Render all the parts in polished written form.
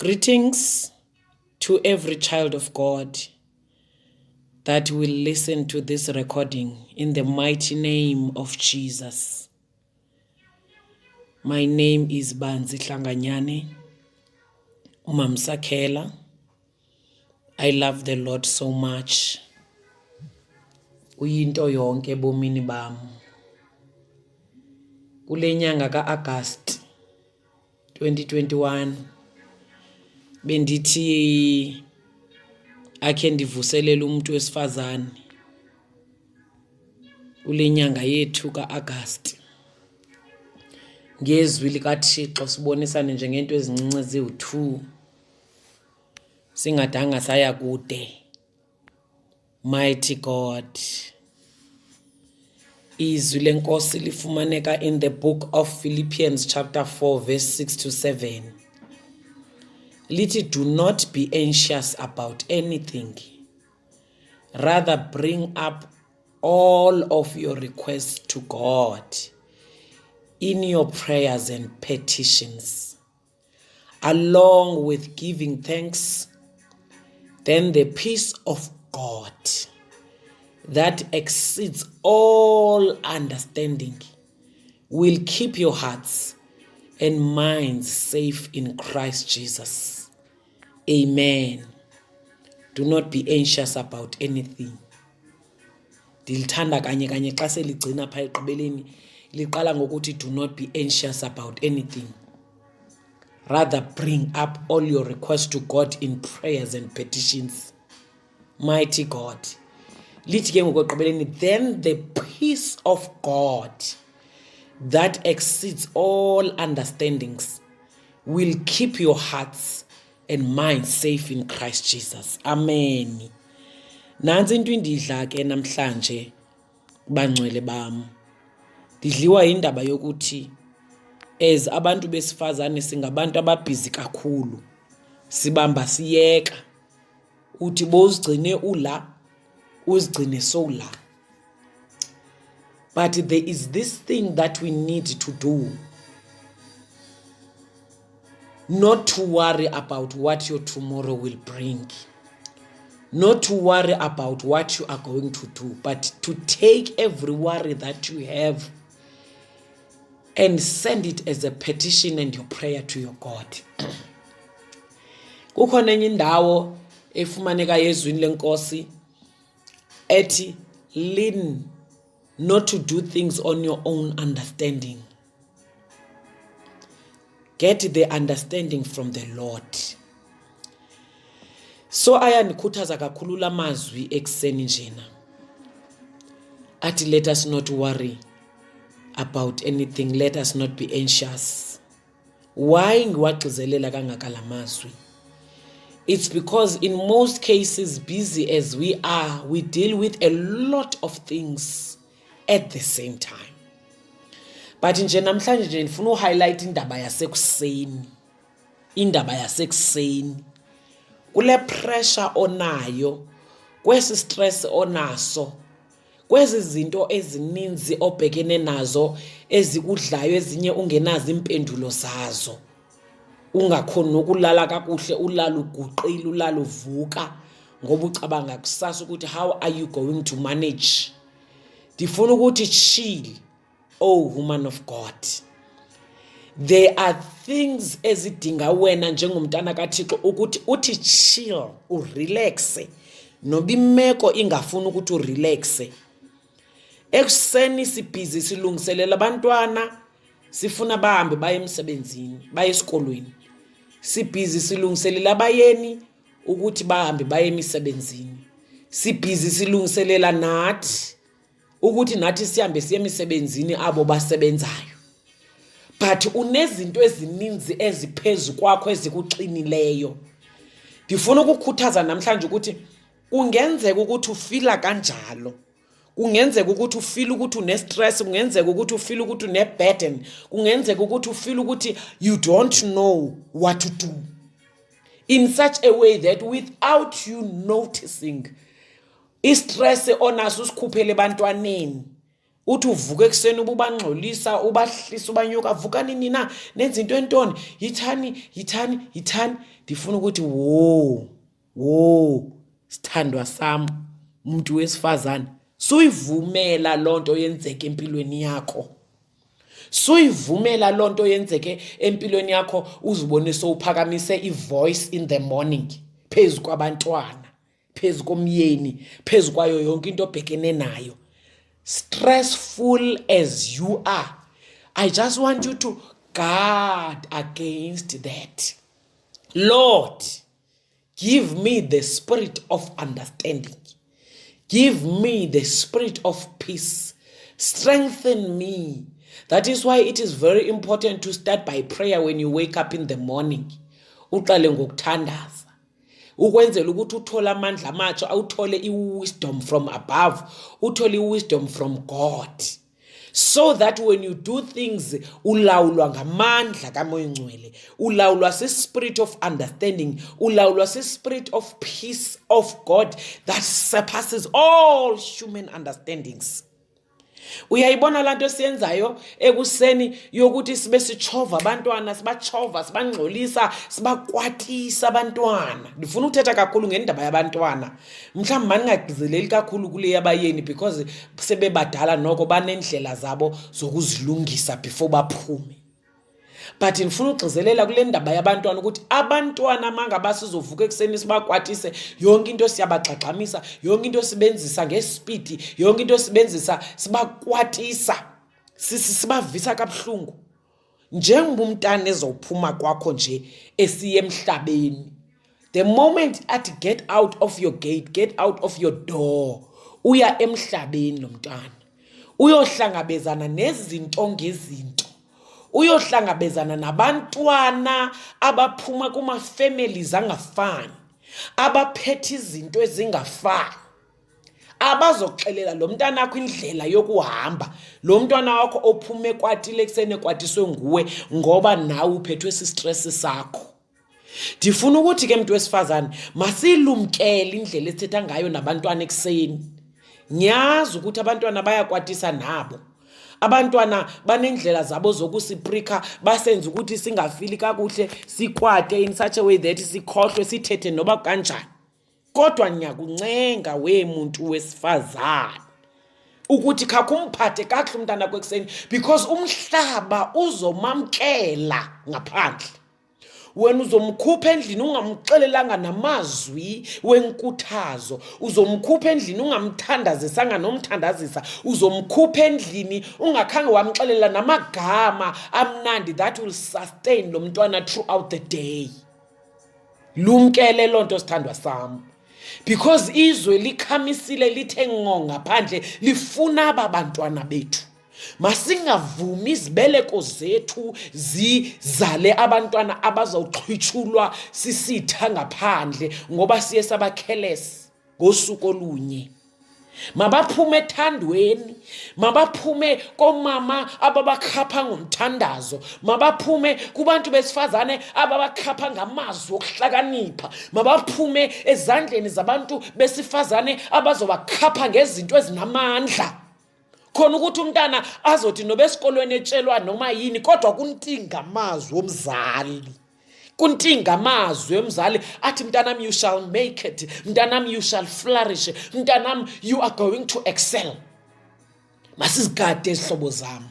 Greetings to every child of God that will listen to this recording in the mighty name of Jesus. My name is Banzi Hlanganyane, Umamsakhela. I love the Lord so much. Uyinto yonke bomini bam. Kule nyanga ka-August 2021 bendithi akhe ndivuselele umuntu wesifazane kule nyanga yethu ka-August. Ngezwi likaThixo sibonisane nje ngento ezincinci eziwu-2 singadanga saya kude. Mighty God. Izwi lenkosi lifumaneka in the book of Philippians chapter 4 verse 6 to 7. Lithi, do not be anxious about anything. Rather bring up all of your requests to God in your prayers and petitions, along with giving thanks. Then the peace of God that exceeds all understanding will keep your hearts and minds safe in Christ Jesus. Amen. Do not be anxious about anything. Dilithanda kanye kanye xa seligcina pha eqibeleni liqala ngokuthi do not be anxious about anything. Rather bring up all your requests to God in prayers and petitions. Mighty God. Lithi ke ngokuqibeleni, then the peace of God that exceeds all understandings will keep your hearts and minds safe in Christ Jesus. Amen. Nansi into indidla ke namhlanje bangcwele bam. Didliwa indaba yokuthi as abantu besifazane singabantu ababhizi kakhulu. Sibamba siyeka. Uthi bozigcine ula, uzigcine sola. But there is this thing that we need to do. Not to worry about what your tomorrow will bring. Not to worry about what you are going to do, but to take every worry that you have and send it as a petition and your prayer to your God. Kukhona enye indawo efumaneka yezwini lenkosi ethi, lean not to do things on your own understanding. Get the understanding from the Lord. So ayandikhuthaza kakhulu lamazwi ekuseni njena. Athi let us not worry about anything. Let us not be anxious. Why ngiwagxizelela kangaka lamazwi? It's because in most cases, busy as we are, we deal with a lot of things at the same time. But nje namhlanje nje ndifuna uhighlight indaba yasekuseni. Indaba yasekuseni. Kule pressure onayo, kwesi stress onaso, kwezi zinto ezininzi obhekene nazo ezikudlayo ezinye ungenazo impendulo zazo. Ungakhona ukulala kakuhle, ulala uguqile, ulala uvuka ngoba ucabanga kusasa ukuthi how are you going to manage? Ndifuna ukuthi chill, oh woman of God. There are things ezidinga wena njengomntana kaThixo ukuthi uthi chill, urelaxe. Noba imeko ingafuna ukuthi urelaxe. Ekuseni sibhizi silungiselela abantwana, sifuna bahambe baye emsebenzini, baye esikolweni. Sibhizi silungiselela abayeni ukuthi bahambe baye emisebenzini. Sibhizi silungiselela nathi ukuthi nathi sihambe siye emisebenzini abo basebenzayo. But unezinto ezininzi eziphezu kwakho ezikuxinileyo. Ndifuna ukukhuthaza namhlanje ukuthi kungenzeka ukuthi ufila kanjalo. Kungenzeka ukuthi ufila ukuthi une-stress, kungenzeka ukuthi ufila ukuthi une-burden, kungenzeka ukuthi ufila ukuthi you don't know what to do. In such a way that without you noticing, i-stress onaso usikhuphele ebantwaneni, uthi uvuka ekseni ubangxolisa ubahlisa ubanyuka vukani nina nenza into entoni yithani ndifuna ukuthi wo sithandwa sam umuntu wesifazane suyivumela lonto yenzeke empilweni yakho suyivumela lonto yenzeke empilweni yakho uzibone sowuphakamise ivoice in the morning phezu kwabantwana phezu komyeni phezu kwayo yonke into obhekene nayo stressful as you are I just want you to guard against that. Lord, give me the spirit of understanding. Give me the spirit of peace. Strengthen me. That is why it is very important to start by prayer when you wake up in the morning. Uqale ngokuthandaza. Ukwenzela ukuthi uthole amandla amatsha awuthole wisdom from above, uthole wisdom from God. So that when you do things ulawulwa ngamandla kaMoya Ngcwele, ulawulwa spirit of understanding, ulawulwa spirit of peace of God that surpasses all human understandings. Uyayibona lanto siyenzayo ekuseni yokuthi sibe sichova abantwana sibachova sibangxolisa sibakwatisa abantwana. Ngifuna ukuthetha kakhulu ngendaba yabantwana. Mhlawumbe maningagcizeleli kakhulu kule yabayeni because sebebadala noko banendlela zabo zokuzilungisa before baphume. But ngifuna ukugcizelela kule ndaba yabantwana ukuthi abantwana mangaba sizovuka ekseni sibakwatise yonke into siyabagxagxamisa yonke into sibenzisa ngespeed yonke into sibenzisa sibakwatisa sibavisa kabuhlungu njengoba umntana ezophuma kwakho nje esiye emhlabeni. The moment at get out of your gate, get out of your door, uya emhlabeni lo mntana uyohlangabezana nezinto ngezinto uyohlangabezana nabantwana abaphuma kuma families angafani abaphethe izinto ezingafani abazoxelela lo mntana wakho indlela yokuhamba lo mntwana wakho ophume kwatile eksene kwatiswe nguwe ngoba nawe uphethwe sistress sakho. Ndifuna ukuthi ke umuntu wesifazane masilumkele indlela esithetha ngayo nabantwana ekseni. Ngiyazi ukuthi abantwana bayakwatisa nabo. Abantwana banendlela zabo zokusiprika basenza ukuthi singafili kakuhle sikwate in such a way that sikhohlwe sithethe noba kanjani. Kodwa ngiyakuncenga muntu wesifazane ukuthi khakumphathe kahle umntana kwekseni because umhlaba uzomamkela ngaphandle. Wena uzomkhupha endlini ungamxelelanga namazwi wenkuthazo, uzomkhupha endlini ungamthandazisanga nomthandazisa, uzomkhupha endlini ungakhange wamxelela namagama amnandi that will sustain lo mntwana throughout the day. Lumkele lonto sithandwa sami because izwe likhamisile lithe ngo ngaphandle lifuna abantwana bethu. Masingavumi izibeleko zethu zizale abantwana abazawuxhwitshulwa sisitha ngaphandle ngoba siye sabakhelesi ngosuku olunye. Mabaphume ethandweni, mabaphume komama ababakhapha ngomthandazo, mabaphume kubantu besifazane ababakhapha ngamazwi okuhlakanipha, mabaphume ezandleni zabantu besifazane abazobakhapha ngezinto ezinamandla. Khona ukuthi umntana azothi nobe esikolweni etshelwa noma yini kodwa kuntinga amazwi omzali. Kuntinga amazwi omzali athi mntanami you shall make it, mntanami you shall flourish, mntanami you are going to excel. Masizigade izihlobo zami.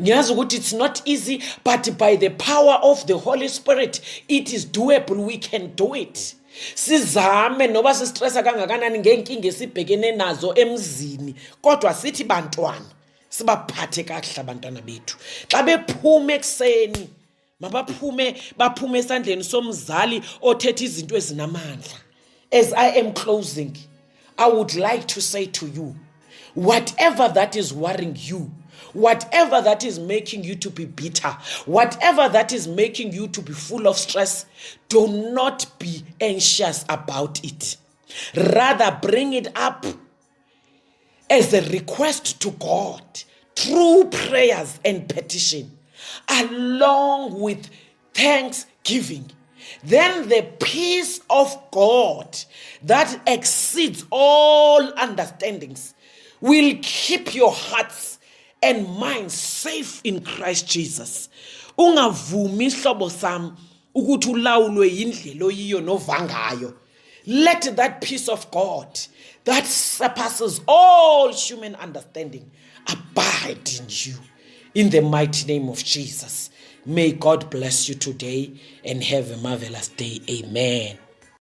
Ngiyazi ukuthi it's not easy but by the power of the Holy Spirit it is doable, we can do it. Sizame noba sistressa kangakanani ngenkinga esibhekene nazo emzini kodwa sithi bantwana sibaphathe kahle abantwana bethu xa bephuma ekseni baphume esandleni somzali othethe izinto ezinamandla. As I am closing, I would like to say to you, whatever that is worrying you, whatever that is making you to be bitter, whatever that is making you to be full of stress, do not be anxious about it. Rather, bring it up as a request to God through prayers and petition, along with thanksgiving. Then the peace of God that exceeds all understandings will keep your hearts and mine safe in Christ Jesus. Ungavumi hlobo sam ukuthi ulawulwe yindlela oyiyo novangayo. Let that peace of God that surpasses all human understanding abide in you. In the mighty name of Jesus. May God bless you today and have a marvelous day. Amen.